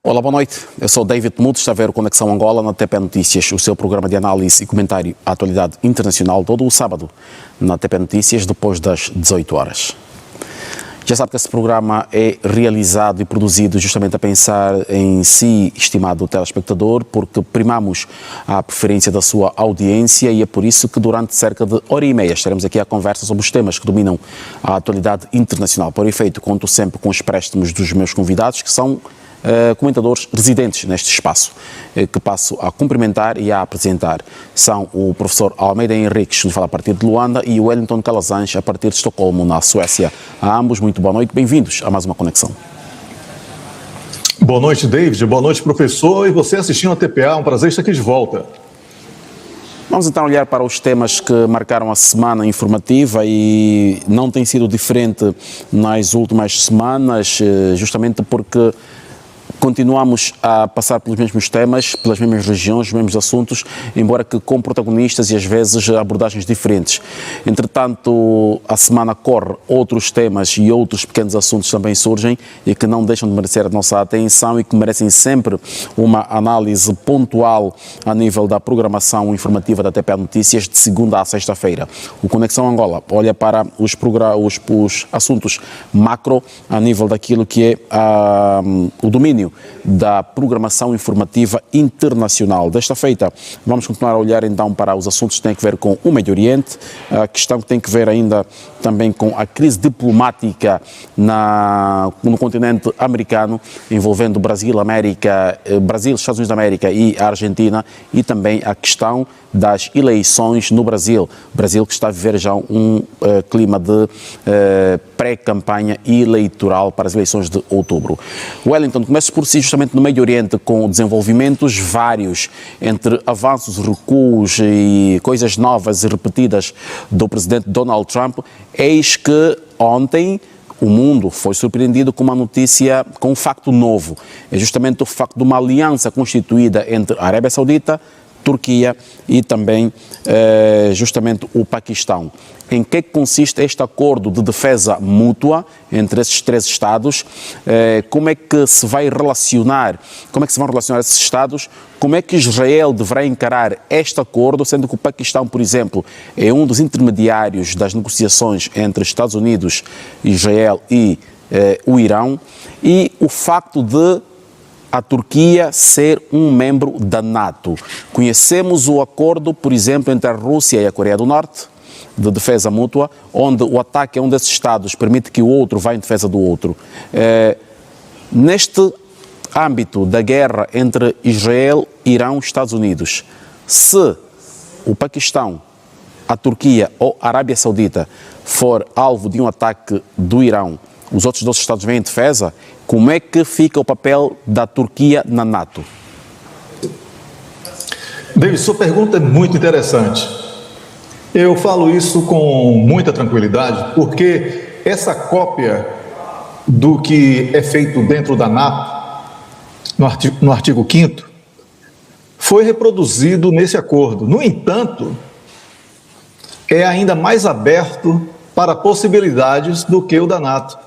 Olá, boa noite. Eu sou David Muto, está a ver o Conexão Angola na TP Notícias, o seu programa de análise e comentário à atualidade internacional, todo o sábado na TP Notícias, depois das 18 horas. Já sabe que esse programa é realizado e produzido justamente a pensar em si, estimado telespectador, porque primamos a preferência da sua audiência e é por isso que durante cerca de hora e meia estaremos aqui a conversa sobre os temas que dominam a atualidade internacional. Por efeito, conto sempre com os préstimos dos meus convidados, que são comentadores residentes neste espaço, que passo a cumprimentar e a apresentar. São o professor Almeida Henriques, que nos fala a partir de Luanda, e o Wellington Calazans, a partir de Estocolmo, na Suécia. A ambos, muito boa noite, bem-vindos a mais uma Conexão. Boa noite, David. Boa noite, professor. E você assistindo a TPA, um prazer estar aqui de volta. Vamos então olhar para os temas que marcaram a semana informativa e não tem sido diferente nas últimas semanas, justamente porque continuamos a passar pelos mesmos temas, pelas mesmas regiões, os mesmos assuntos, embora que com protagonistas e às vezes abordagens diferentes. Entretanto, a semana corre, outros temas e outros pequenos assuntos também surgem e que não deixam de merecer a nossa atenção e que merecem sempre uma análise pontual a nível da programação informativa da TPA Notícias de segunda a sexta-feira. O Conexão Angola olha para os assuntos macro a nível daquilo que é o domínio da programação informativa internacional. Desta feita, vamos continuar a olhar então para os assuntos que têm a ver com o Médio Oriente, a questão que tem a ver ainda também com a crise diplomática no continente americano, envolvendo Brasil, Estados Unidos da América e a Argentina, e também a questão das eleições no Brasil. Brasil que está a viver já um clima de pré-campanha eleitoral para as eleições de outubro. Wellington, começa por si justamente no Médio Oriente, com desenvolvimentos vários entre avanços, recuos e coisas novas e repetidas do presidente Donald Trump. Eis que ontem o mundo foi surpreendido com uma notícia, com um facto novo. É justamente o facto de uma aliança constituída entre a Arábia Saudita, Turquia e também justamente o Paquistão. Em que consiste este acordo de defesa mútua entre esses três Estados? Como é que se vai relacionar? Como é que se vão relacionar esses Estados? Como é que Israel deverá encarar este acordo, sendo que o Paquistão, por exemplo, é um dos intermediários das negociações entre Estados Unidos, Israel e o Irão? E o facto de a Turquia ser um membro da NATO. Conhecemos o acordo, por exemplo, entre a Rússia e a Coreia do Norte, de defesa mútua, onde o ataque a um desses Estados permite que o outro vá em defesa do outro. Neste âmbito da guerra entre Israel, Irão e Estados Unidos, se o Paquistão, a Turquia ou a Arábia Saudita for alvo de um ataque do Irão, os outros dois Estados vêm em defesa, como é que fica o papel da Turquia na NATO? David, sua pergunta é muito interessante. Eu falo isso com muita tranquilidade, porque essa cópia do que é feito dentro da NATO, no artigo 5º, foi reproduzido nesse acordo. No entanto, é ainda mais aberto para possibilidades do que o da NATO,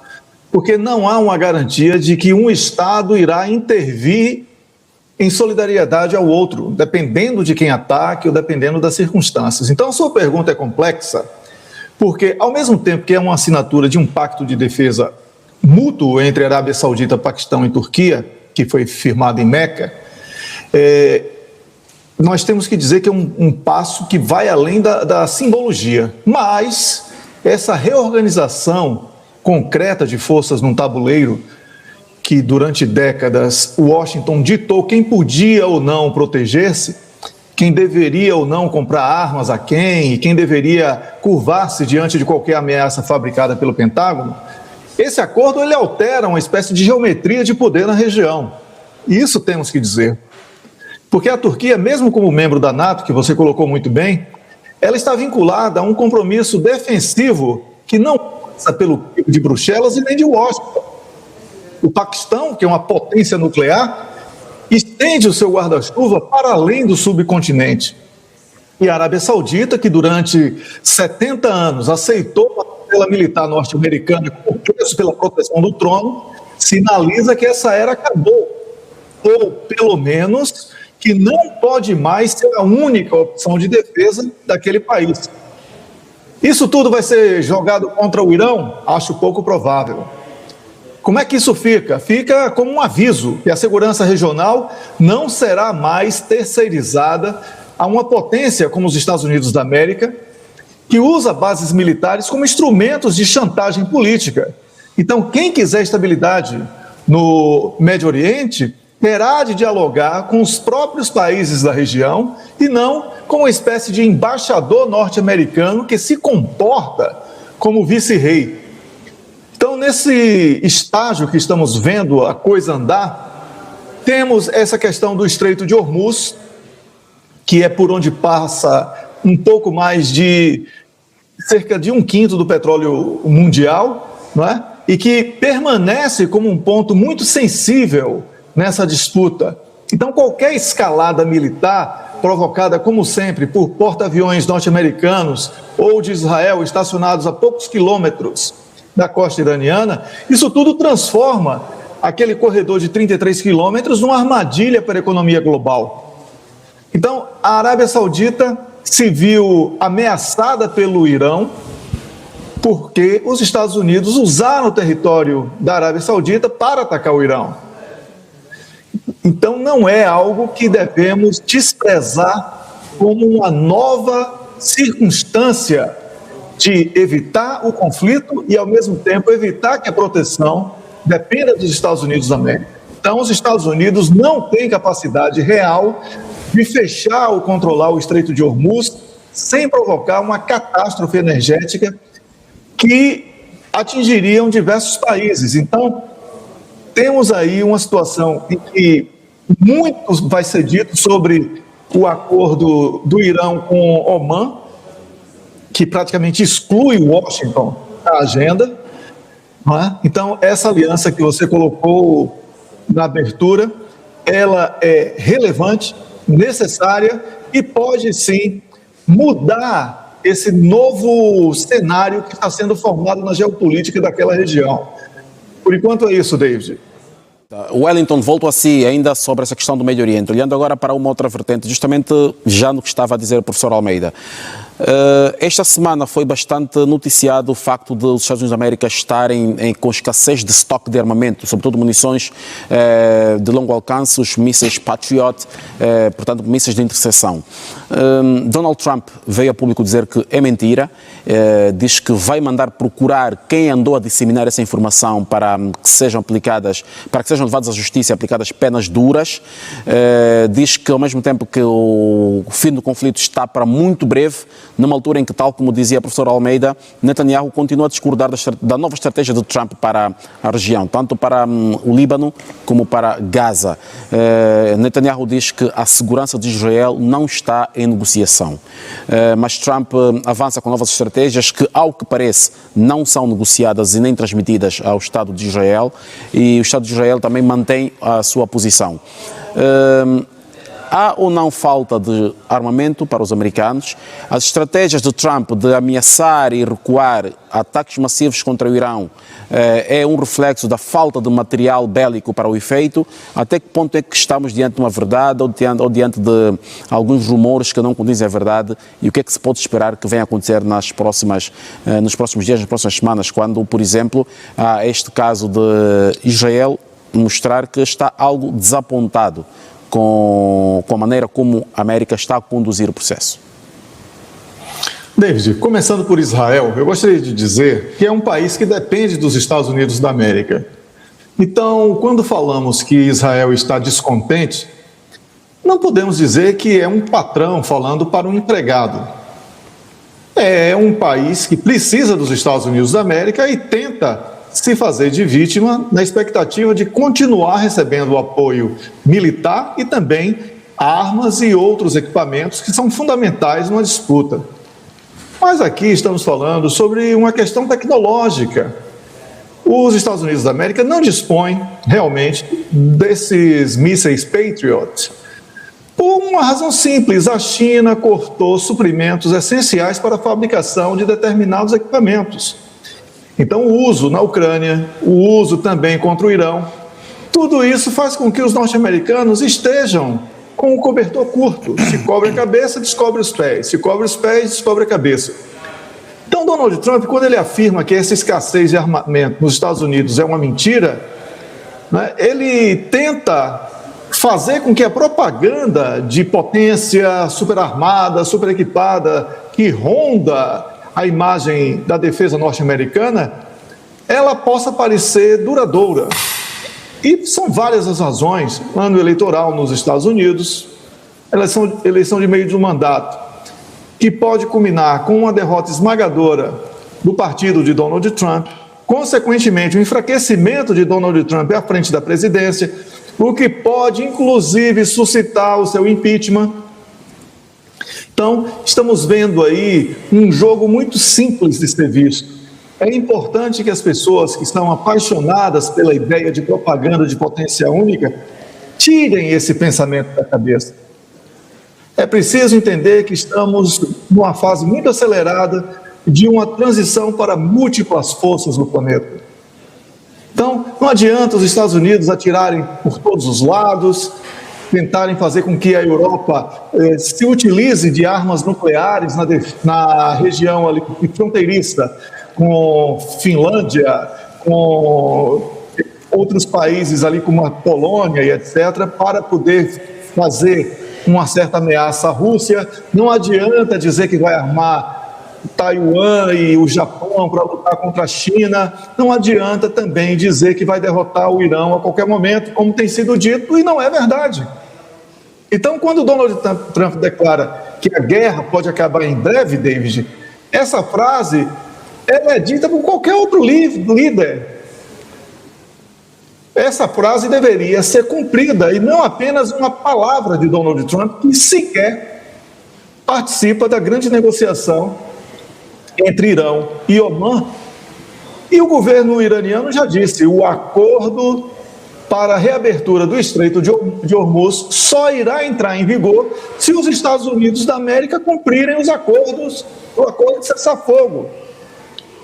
porque não há uma garantia de que um Estado irá intervir em solidariedade ao outro, dependendo de quem ataque ou dependendo das circunstâncias. Então, a sua pergunta é complexa, porque ao mesmo tempo que é uma assinatura de um pacto de defesa mútuo entre Arábia Saudita, Paquistão e Turquia, que foi firmado em Meca, nós temos que dizer que é um passo que vai além da simbologia, mas essa reorganização concreta de forças num tabuleiro que durante décadas Washington ditou quem podia ou não proteger-se, quem deveria ou não comprar armas a quem, e quem deveria curvar-se diante de qualquer ameaça fabricada pelo Pentágono. Esse acordo ele altera uma espécie de geometria de poder na região. E isso temos que dizer. Porque a Turquia, mesmo como membro da NATO, que você colocou muito bem, ela está vinculada a um compromisso defensivo que não pelo de Bruxelas e nem de Washington. O Paquistão, que é uma potência nuclear, estende o seu guarda-chuva para além do subcontinente. E a Arábia Saudita, que durante 70 anos aceitou a tutela militar norte-americana como preço pela proteção do trono, sinaliza que essa era acabou. ou pelo menos que não pode mais ser a única opção de defesa daquele país. Isso tudo vai ser jogado contra o Irão? Acho pouco provável. Como é que isso fica? Fica como um aviso que a segurança regional não será mais terceirizada a uma potência como os Estados Unidos da América, que usa bases militares como instrumentos de chantagem política. Então, quem quiser estabilidade no Médio Oriente terá de dialogar com os próprios países da região e não com uma espécie de embaixador norte-americano que se comporta como vice-rei. Então, nesse estágio que estamos vendo a coisa andar, temos essa questão do Estreito de Hormuz, que é por onde passa um pouco mais de cerca de 1/5 do petróleo mundial, não é? E que permanece como um ponto muito sensível nessa disputa. Então, qualquer escalada militar provocada, como sempre, por porta-aviões norte-americanos ou de Israel estacionados a poucos quilômetros da costa iraniana, isso tudo transforma aquele corredor de 33 quilômetros numa armadilha para a economia global. Então, a Arábia Saudita se viu ameaçada pelo Irão porque os Estados Unidos usaram o território da Arábia Saudita para atacar o Irão. Então, não é algo que devemos desprezar como uma nova circunstância de evitar o conflito e, ao mesmo tempo, evitar que a proteção dependa dos Estados Unidos da América. Então, os Estados Unidos não têm capacidade real de fechar ou controlar o Estreito de Hormuz sem provocar uma catástrofe energética que atingiriam diversos países. Então, temos aí uma situação em que muito vai ser dito sobre o acordo do Irão com Omã, que praticamente exclui Washington da agenda. Não é? Então, essa aliança que você colocou na abertura, ela é relevante, necessária e pode, sim, mudar esse novo cenário que está sendo formado na geopolítica daquela região. Por enquanto é isso, David. Wellington, volto a si ainda sobre essa questão do Médio Oriente, olhando agora para uma outra vertente, justamente já no que estava a dizer o professor Almeida. Esta semana foi bastante noticiado o facto de os Estados Unidos da América estarem com escassez de estoque de armamento, sobretudo munições de longo alcance, os mísseis Patriot, portanto mísseis de interseção. Donald Trump veio a público dizer que é mentira, diz que vai mandar procurar quem andou a disseminar essa informação para que sejam aplicadas, para que sejam levados à justiça e aplicadas penas duras. Diz que ao mesmo tempo que o fim do conflito está para muito breve, numa altura em que, tal como dizia o professor Almeida, Netanyahu continua a discordar da nova estratégia de Trump para a região, tanto para o Líbano como para Gaza. Netanyahu diz que a segurança de Israel não está em negociação, mas Trump avança com novas estratégias que, ao que parece, não são negociadas e nem transmitidas ao Estado de Israel, e o Estado de Israel também mantém a sua posição. Há ou não falta de armamento para os americanos? As estratégias de Trump de ameaçar e recuar ataques massivos contra o Irão é um reflexo da falta de material bélico para o efeito? Até que ponto é que estamos diante de uma verdade ou diante de alguns rumores que não condizem à verdade? E o que é que se pode esperar que venha a acontecer nos próximos dias, nas próximas semanas, quando, por exemplo, há este caso de Israel mostrar que está algo desapontado com a maneira como a América está a conduzir o processo? David, começando por Israel, eu gostaria de dizer que é um país que depende dos Estados Unidos da América. Então, quando falamos que Israel está descontente, não podemos dizer que é um patrão falando para um empregado. É um país que precisa dos Estados Unidos da América e tenta se fazer de vítima na expectativa de continuar recebendo o apoio militar e também armas e outros equipamentos que são fundamentais numa disputa. Mas aqui estamos falando sobre uma questão tecnológica. Os Estados Unidos da América não dispõem realmente desses mísseis Patriot. Por uma razão simples, a China cortou suprimentos essenciais para a fabricação de determinados equipamentos. Então, o uso na Ucrânia, o uso também contra o Irão, Tudo isso faz com que os norte-americanos estejam com o cobertor curto. Se cobre a cabeça, descobre os pés. Se cobre os pés, descobre a cabeça. Então, Donald Trump, quando ele afirma que essa escassez de armamento nos Estados Unidos é uma mentira, né, ele tenta fazer com que a propaganda de potência superarmada, superequipada, que ronda a imagem da defesa norte-americana, ela possa parecer duradoura. E são várias as razões. Ano eleitoral nos Estados Unidos, eleição de meio de um mandato, que pode culminar com uma derrota esmagadora do partido de Donald Trump, consequentemente o enfraquecimento de Donald Trump à frente da presidência, o que pode inclusive suscitar o seu impeachment. Então, estamos vendo aí um jogo muito simples de ser visto. É importante que as pessoas que estão apaixonadas pela ideia de propaganda de potência única tirem esse pensamento da cabeça. É preciso entender que estamos numa fase muito acelerada de uma transição para múltiplas forças no planeta. Então, não adianta os Estados Unidos atirarem por todos os lados, tentarem fazer com que a Europa se utilize de armas nucleares na região ali fronteiriça com Finlândia, com outros países ali como a Polônia e etc., para poder fazer uma certa ameaça à Rússia. Não adianta dizer que vai armar Taiwan e o Japão para lutar contra a China. Não adianta também dizer que vai derrotar o Irão a qualquer momento, como tem sido dito, e não é verdade. Então, quando Donald Trump declara que a guerra pode acabar em breve, David, essa frase ela é dita por qualquer outro líder. Essa frase deveria ser cumprida e não apenas uma palavra de Donald Trump, que sequer participa da grande negociação entre Irão e Omã. E o governo iraniano já disse, o acordo para a reabertura do Estreito de Hormuz só irá entrar em vigor se os Estados Unidos da América cumprirem o acordo de cessar-fogo.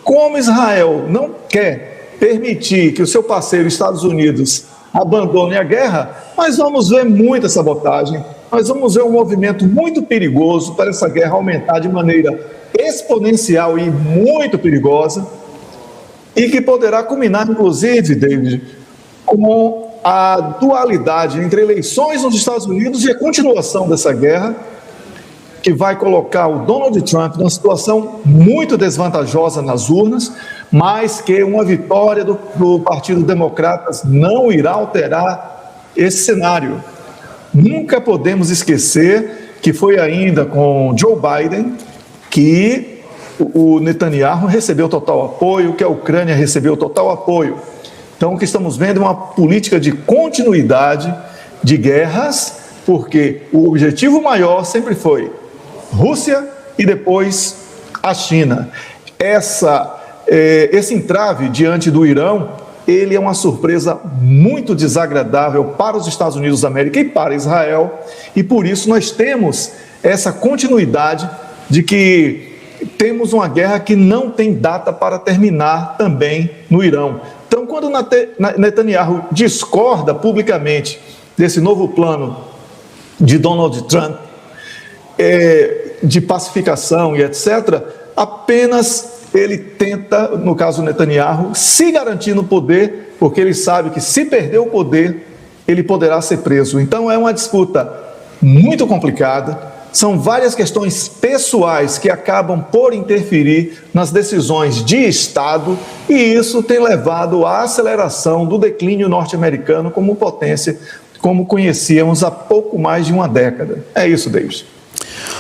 Como Israel não quer permitir que o seu parceiro Estados Unidos abandone a guerra, nós vamos ver muita sabotagem, nós vamos ver um movimento muito perigoso para essa guerra aumentar de maneira exponencial e muito perigosa, e que poderá culminar, inclusive, David, com a dualidade entre eleições nos Estados Unidos e a continuação dessa guerra, que vai colocar o Donald Trump numa situação muito desvantajosa nas urnas, mas que uma vitória do Partido Democrata não irá alterar esse cenário. Nunca podemos esquecer que foi ainda com Joe Biden que o Netanyahu recebeu total apoio, que a Ucrânia recebeu total apoio. Então, o que estamos vendo é uma política de continuidade de guerras, porque o objetivo maior sempre foi Rússia e depois a China. Esse entrave diante do Irão, ele é uma surpresa muito desagradável para os Estados Unidos da América e para Israel, e por isso nós temos essa continuidade de que temos uma guerra que não tem data para terminar também no Irão. Então, quando Netanyahu discorda publicamente desse novo plano de Donald Trump, de pacificação e etc., apenas ele tenta, no caso Netanyahu, se garantir no poder, porque ele sabe que se perder o poder, ele poderá ser preso. Então é uma disputa muito complicada, são várias questões pessoais que acabam por interferir nas decisões de Estado, e isso tem levado à aceleração do declínio norte-americano como potência, como conhecíamos há pouco mais de uma década. É isso, David.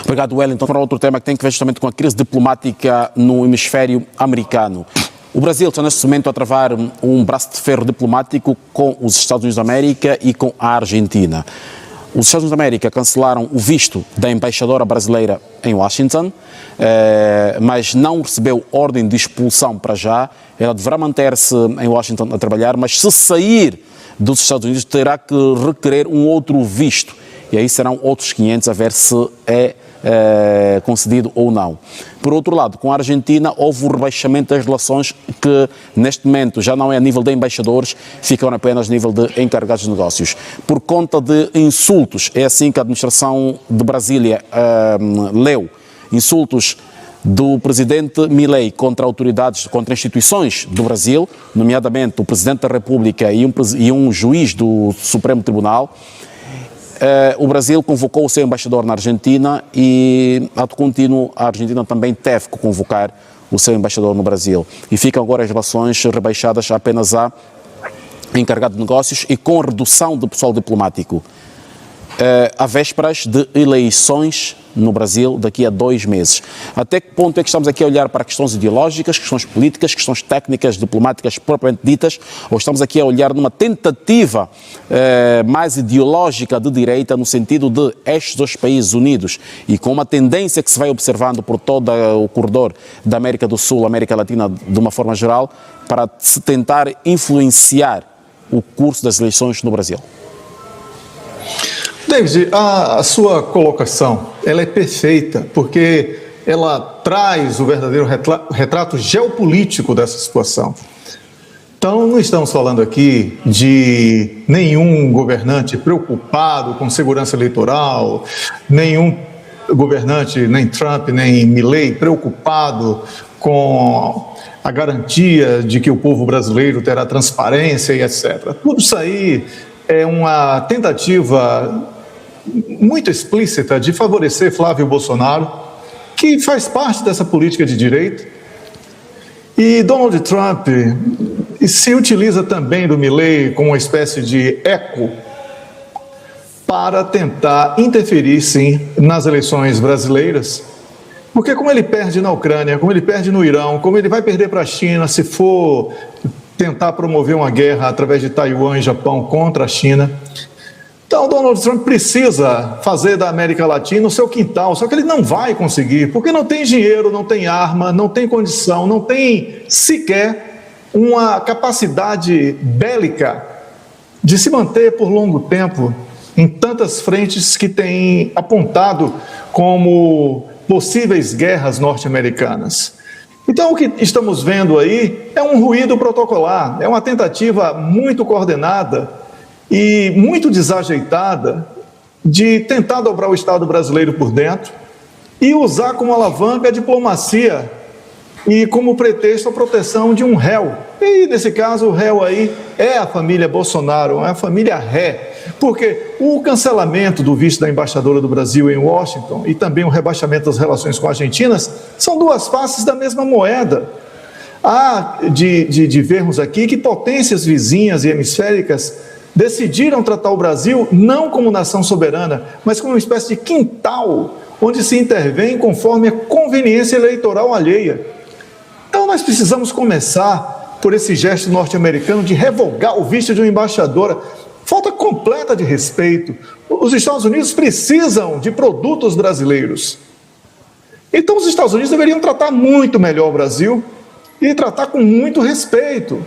Obrigado, Wellington. Para outro tema que tem que ver justamente com a crise diplomática no hemisfério americano. O Brasil está neste momento a travar um braço de ferro diplomático com os Estados Unidos da América e com a Argentina. Os Estados Unidos da América cancelaram o visto da embaixadora brasileira em Washington, mas não recebeu ordem de expulsão para já. Ela deverá manter-se em Washington a trabalhar, mas se sair dos Estados Unidos terá que requerer um outro visto. E aí serão outros 500 a ver se é concedido ou não. Por outro lado, com a Argentina houve um rebaixamento das relações que neste momento já não é a nível de embaixadores, ficam apenas a nível de encarregados de negócios. Por conta de insultos, é assim que a administração de Brasília leu, insultos do presidente Milei contra autoridades, contra instituições do Brasil, nomeadamente o presidente da República e um juiz do Supremo Tribunal. O Brasil convocou o seu embaixador na Argentina e, ato contínuo, a Argentina também teve que convocar o seu embaixador no Brasil. E ficam agora as relações rebaixadas apenas a encarregado de negócios e com redução de pessoal diplomático. À vésperas de eleições no Brasil daqui a 2 meses. Até que ponto é que estamos aqui a olhar para questões ideológicas, questões políticas, questões técnicas, diplomáticas propriamente ditas, ou estamos aqui a olhar numa tentativa mais ideológica de direita, no sentido de estes 2 países unidos e com uma tendência que se vai observando por todo o corredor da América do Sul, América Latina de uma forma geral, para se tentar influenciar o curso das eleições no Brasil? David, a sua colocação ela é perfeita, porque ela traz o verdadeiro retrato geopolítico dessa situação. Então, não estamos falando aqui de nenhum governante preocupado com segurança eleitoral, nenhum governante, nem Trump, nem Milei, preocupado com a garantia de que o povo brasileiro terá transparência e etc. Tudo isso aí é uma tentativa muito explícita de favorecer Flávio Bolsonaro, que faz parte dessa política de direita. E Donald Trump se utiliza também do Milei como uma espécie de eco para tentar interferir, sim, nas eleições brasileiras, porque como ele perde na Ucrânia, como ele perde no Irão, como ele vai perder para a China se for tentar promover uma guerra através de Taiwan e Japão contra a China. Então, Donald Trump precisa fazer da América Latina o seu quintal, só que ele não vai conseguir, porque não tem dinheiro, não tem arma, não tem condição, não tem sequer uma capacidade bélica de se manter por longo tempo em tantas frentes que tem apontado como possíveis guerras norte-americanas. Então, o que estamos vendo aí é um ruído protocolar, é uma tentativa muito coordenada e muito desajeitada de tentar dobrar o Estado brasileiro por dentro e usar como alavanca a diplomacia e como pretexto a proteção de um réu. E, nesse caso, o réu aí é a família Bolsonaro, é a família Ré, porque o cancelamento do visto da embaixadora do Brasil em Washington e também o rebaixamento das relações com a Argentina são 2 faces da mesma moeda. Há de vermos aqui que potências vizinhas e hemisféricas decidiram tratar o Brasil não como nação soberana, mas como uma espécie de quintal, onde se intervém conforme a conveniência eleitoral alheia. Então nós precisamos começar por esse gesto norte-americano de revogar o visto de uma embaixadora. Falta completa de respeito. Os Estados Unidos precisam de produtos brasileiros. Então os Estados Unidos deveriam tratar muito melhor o Brasil e tratar com muito respeito.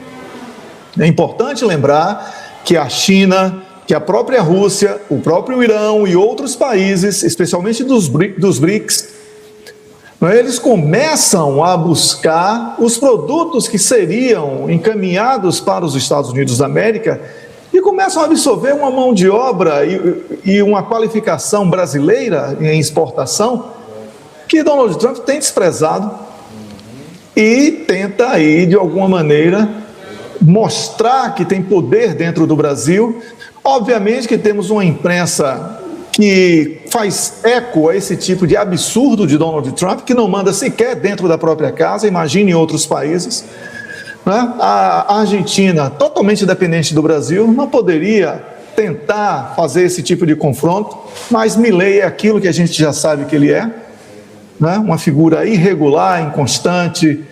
É importante lembrar que a China, que a própria Rússia, o próprio Irão e outros países, especialmente dos BRICS, eles começam a buscar os produtos que seriam encaminhados para os Estados Unidos da América e começam a absorver uma mão de obra e uma qualificação brasileira em exportação que Donald Trump tem desprezado e tenta aí, de alguma maneira, mostrar que tem poder dentro do Brasil. Obviamente que temos uma imprensa que faz eco a esse tipo de absurdo de Donald Trump, que não manda sequer dentro da própria casa, imagine em outros países. A Argentina, totalmente dependente do Brasil, não poderia tentar fazer esse tipo de confronto, mas Milei é aquilo que a gente já sabe que ele é, uma figura irregular, inconstante,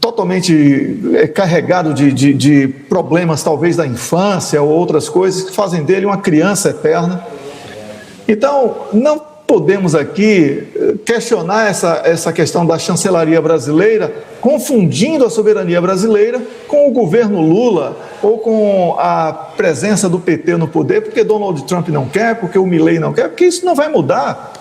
totalmente carregado de problemas talvez da infância ou outras coisas que fazem dele uma criança eterna. Então, não podemos aqui questionar essa questão da chancelaria brasileira, confundindo a soberania brasileira com o governo Lula ou com a presença do PT no poder, porque Donald Trump não quer, porque o Milei não quer, porque isso não vai mudar.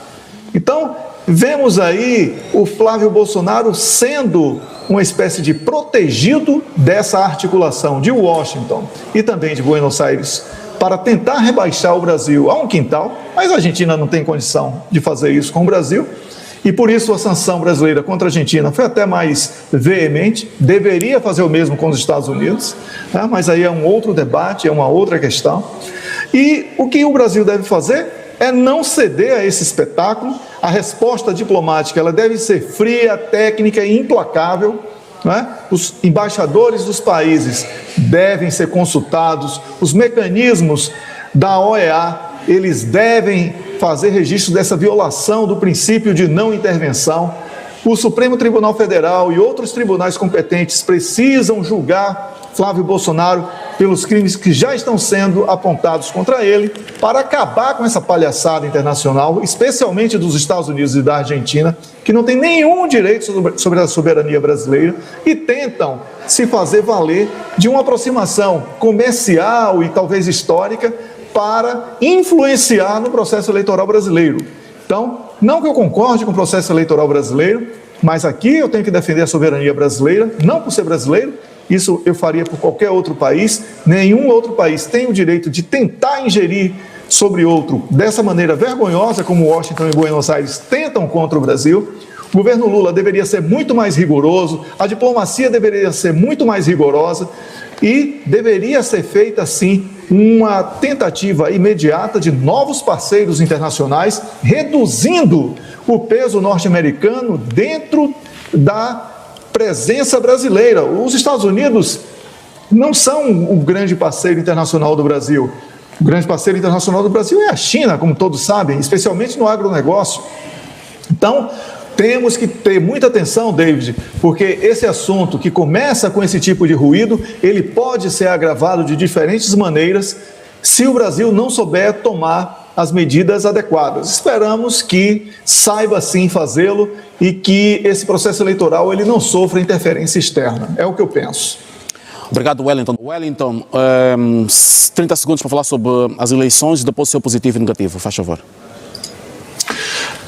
Então, vemos aí o Flávio Bolsonaro sendo uma espécie de protegido dessa articulação de Washington e também de Buenos Aires para tentar rebaixar o Brasil a um quintal, mas a Argentina não tem condição de fazer isso com o Brasil. E por isso a sanção brasileira contra a Argentina foi até mais veemente, deveria fazer o mesmo com os Estados Unidos, né? Mas aí é um outro debate, é uma outra questão. E o que o Brasil deve fazer é não ceder a esse espetáculo. A resposta diplomática ela deve ser fria, técnica e implacável, né? Os embaixadores dos países devem ser consultados, os mecanismos da OEA, eles devem fazer registro dessa violação do princípio de não intervenção. O Supremo Tribunal Federal e outros tribunais competentes precisam julgar Flávio Bolsonaro pelos crimes que já estão sendo apontados contra ele, para acabar com essa palhaçada internacional, especialmente dos Estados Unidos e da Argentina, que não tem nenhum direito sobre a soberania brasileira e tentam se fazer valer de uma aproximação comercial e talvez histórica para influenciar no processo eleitoral brasileiro. Então, não que eu concorde com o processo eleitoral brasileiro, mas aqui eu tenho que defender a soberania brasileira, não por ser brasileiro, isso eu faria por qualquer outro país. Nenhum outro país tem o direito de tentar ingerir sobre outro dessa maneira vergonhosa como Washington e Buenos Aires tentam contra o Brasil. O governo Lula deveria ser muito mais rigoroso, a diplomacia deveria ser muito mais rigorosa e deveria ser feita, sim, uma tentativa imediata de novos parceiros internacionais, reduzindo o peso norte-americano dentro da presença brasileira. Os Estados Unidos não são o grande parceiro internacional do Brasil. O grande parceiro internacional do Brasil é a China, como todos sabem, especialmente no agronegócio. Então, temos que ter muita atenção, David, porque esse assunto que começa com esse tipo de ruído, ele pode ser agravado de diferentes maneiras se o Brasil não souber tomar as medidas adequadas. Esperamos que saiba sim fazê-lo e que esse processo eleitoral ele não sofra interferência externa. É o que eu penso. Obrigado, Wellington. Wellington, 30 segundos para falar sobre as eleições e depois o seu positivo e negativo, faz favor.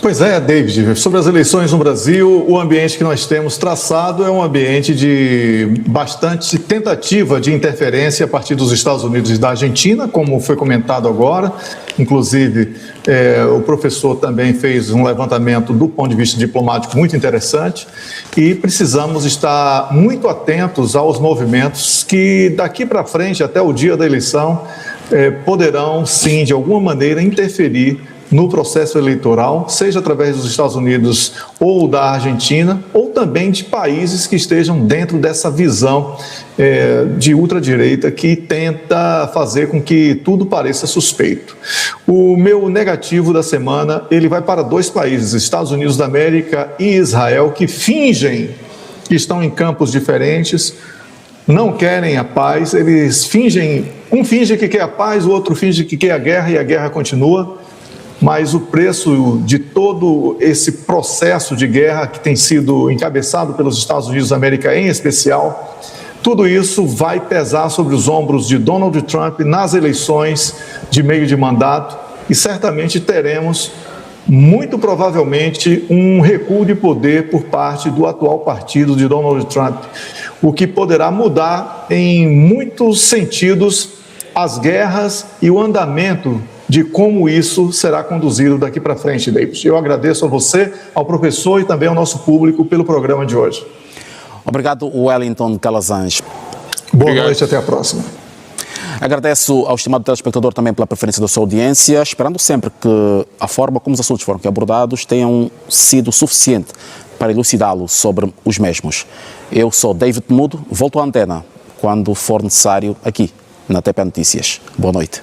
Pois é, David, sobre as eleições no Brasil, o ambiente que nós temos traçado é um ambiente de bastante tentativa de interferência a partir dos Estados Unidos e da Argentina, como foi comentado agora. Inclusive, o professor também fez um levantamento do ponto de vista diplomático muito interessante e precisamos estar muito atentos aos movimentos que daqui para frente, até o dia da eleição, poderão sim, de alguma maneira, interferir no processo eleitoral, seja através dos Estados Unidos ou da Argentina, ou também de países que estejam dentro dessa visão de ultradireita que tenta fazer com que tudo pareça suspeito. O meu negativo da semana, ele vai para dois países, Estados Unidos da América e Israel, que fingem que estão em campos diferentes, não querem a paz, eles fingem, um finge que quer a paz, o outro finge que quer a guerra e a guerra continua. Mas o preço de todo esse processo de guerra que tem sido encabeçado pelos Estados Unidos da América em especial, tudo isso vai pesar sobre os ombros de Donald Trump nas eleições de meio de mandato e certamente teremos, muito provavelmente, um recuo de poder por parte do atual partido de Donald Trump, o que poderá mudar em muitos sentidos as guerras e o andamento de como isso será conduzido daqui para frente, David. Eu agradeço a você, ao professor e também ao nosso público pelo programa de hoje. Obrigado, Wellington Calazans. Boa noite, até a próxima. Agradeço ao estimado telespectador também pela preferência da sua audiência, esperando sempre que a forma como os assuntos foram abordados tenham sido suficiente para elucidá-lo sobre os mesmos. Eu sou David Mudo, volto à antena quando for necessário aqui na TP Notícias. Boa noite.